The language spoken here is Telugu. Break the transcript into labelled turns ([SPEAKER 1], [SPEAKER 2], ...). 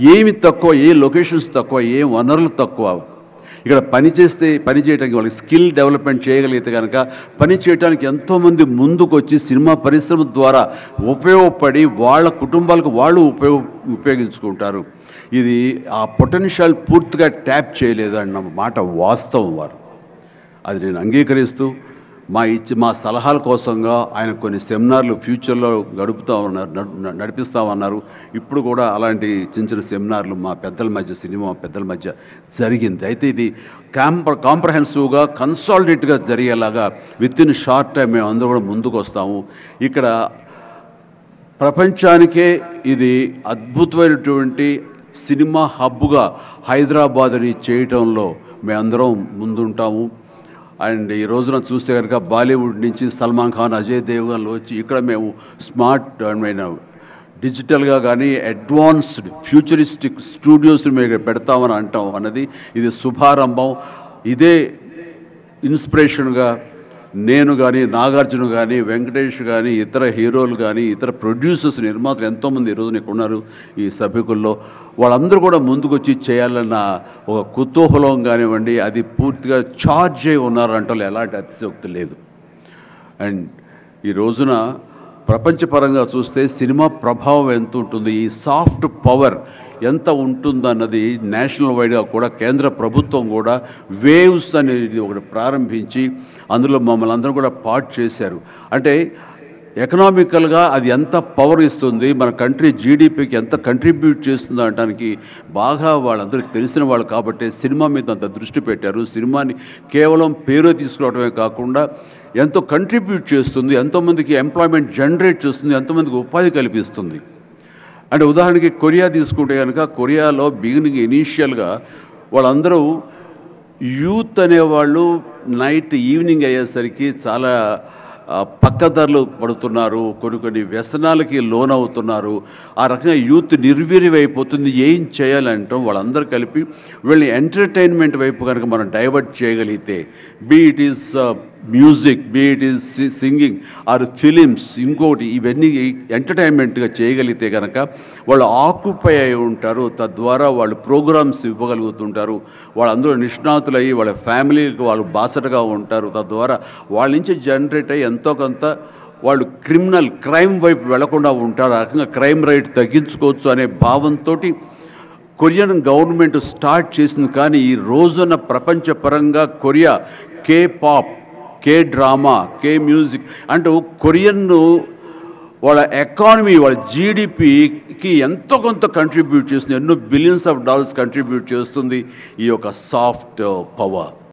[SPEAKER 1] ఏమి తక్కువ, ఏ లొకేషన్స్ తక్కువ, ఏ వనరులు తక్కువ. ఇక్కడ పని చేయడానికి వాళ్ళకి స్కిల్ డెవలప్మెంట్ చేయగలిగితే కనుక పని చేయడానికి ఎంతోమంది ముందుకు వచ్చి సినిమా పరిశ్రమ ద్వారా ఉపయోగపడి వాళ్ళ కుటుంబాలకు వాళ్ళు ఉపయోగించుకుంటారు. ఇది ఆ పొటెన్షియల్ పూర్తిగా ట్యాప్ చేయలేదన్న మాట వాస్తవం. వారు అది నేను అంగీకరిస్తూ మా సలహాల కోసంగా ఆయన కొన్ని సెమినార్లు ఫ్యూచర్లో నడిపిస్తామన్నారు. ఇప్పుడు కూడా అలాంటి చిన్న చిన్న సెమినార్లు మా పెద్దల మధ్య, సినిమా పెద్దల మధ్య జరిగింది. అయితే ఇది కాంప్రహెన్సివ్గా కన్సాలిడేట్గా జరిగేలాగా విత్ ఇన్ షార్ట్ టైం మేము అందరూ కూడా ముందుకు వస్తాము. ఇక్కడ ప్రపంచానికే ఇది అద్భుతమైనటువంటి సినిమా హబ్గా హైదరాబాద్ని చేయటంలో మేమందరం ముందుంటాము. అండ్ ఈ రోజున చూస్తే కనుక బాలీవుడ్ నుంచి సల్మాన్ ఖాన్, అజయ్ దేవ్గన్ వచ్చి ఇక్కడ మేము స్మార్ట్ డిజిటల్గా కానీ అడ్వాన్స్డ్ ఫ్యూచరిస్టిక్ స్టూడియోస్ని మేము పెడతామని అంటాం అన్నది ఇది శుభారంభం. ఇదే ఇన్స్పిరేషన్గా నేను కానీ, నాగార్జున కానీ, వెంకటేష్ కానీ, ఇతర హీరోలు కానీ, ఇతర ప్రొడ్యూసర్స్, నిర్మాతలు ఎంతోమంది ఈరోజున ఇక్కడ ఉన్నారు ఈ సభ్యుకుల్లో. వాళ్ళందరూ కూడా ముందుకు వచ్చి చేయాలన్న ఒక కుతూహలం కానివ్వండి, అది పూర్తిగా ఛార్జ్ అయి ఉన్నారంటే ఎలాంటి అతిశయోక్తి లేదు. అండ్ ఈ రోజున ప్రపంచపరంగా చూస్తే సినిమా ప్రభావం ఎంత ఉంటుంది, ఈ సాఫ్ట్ పవర్ ఎంత ఉంటుందన్నది నేషనల్ వైడ్గా కూడా కేంద్ర ప్రభుత్వం కూడా వేవ్స్ అనేది ఒకటి ప్రారంభించి అందులో మమ్మల్ని అందరూ కూడా పార్ట్ చేశారు. అంటే ఎకనామికల్గా అది ఎంత పవర్ ఇస్తుంది, మన కంట్రీ జీడిపికి ఎంత కంట్రిబ్యూట్ చేస్తుందో అనడానికి బాగా వాళ్ళందరికీ తెలిసిన వాళ్ళు కాబట్టి సినిమా మీద అంత దృష్టి పెట్టారు. సినిమాని కేవలం పేరు తీసుకురావడమే కాకుండా ఎంతో కంట్రిబ్యూట్ చేస్తుంది, ఎంతోమందికి ఎంప్లాయ్మెంట్ జనరేట్ చేస్తుంది, ఎంతోమందికి ఉపాధి కల్పిస్తుంది. అంటే ఉదాహరణకి కొరియా తీసుకుంటే కనుక కొరియాలో బిగినింగ్ ఇనీషియల్గా వాళ్ళందరూ యూత్ అనేవాళ్ళు నైట్ ఈవినింగ్ అయ్యేసరికి చాలా పక్కదారులు పడుతున్నారు, కొన్ని వ్యసనాలకి లోనవుతున్నారు. ఆ రకంగా యూత్ నిర్వీర్యమైపోతుంది. ఏం చేయాలంటాం వాళ్ళందరూ కలిపి వీళ్ళని ఎంటర్టైన్మెంట్ వైపు కనుక మనం డైవర్ట్ చేయగలిగితే, be it is music, be it is singing or films, ఇంకోటి ఇవన్నీ ఎంటర్టైన్మెంట్గా చేయగలిగితే కనుక వాళ్ళు ఆక్యుపై అయి ఉంటారు. తద్వారా వాళ్ళు ప్రోగ్రామ్స్ ఇవ్వగలుగుతుంటారు. వాళ్ళందరూ నిష్ణాతులయ్యి వాళ్ళ ఫ్యామిలీకి వాళ్ళు బాసటగా ఉంటారు. తద్వారా వాళ్ళ నుంచి జనరేట్ అయ్యి ఎంతో కొంత వాళ్ళు క్రైమ్ వైపు వెళ్లకుండా ఉంటారు. ఆ రకంగా క్రైమ్ రేట్ తగ్గించుకోవచ్చు అనే భావంతో కొరియన్ గవర్నమెంట్ స్టార్ట్ చేసింది. కానీ ఈ రోజున ప్రపంచపరంగా Korea K pop, K drama, K music అంటూ కొరియన్ను వాళ్ళ ఎకానమీ, వాళ్ళ జీడిపికి ఎంతో కొంత కంట్రిబ్యూట్ చేస్తుంది. ఎన్నో బిలియన్స్ ఆఫ్ డాలర్స్ కంట్రిబ్యూట్ చేస్తుంది ఈ యొక్క సాఫ్ట్ పవర్.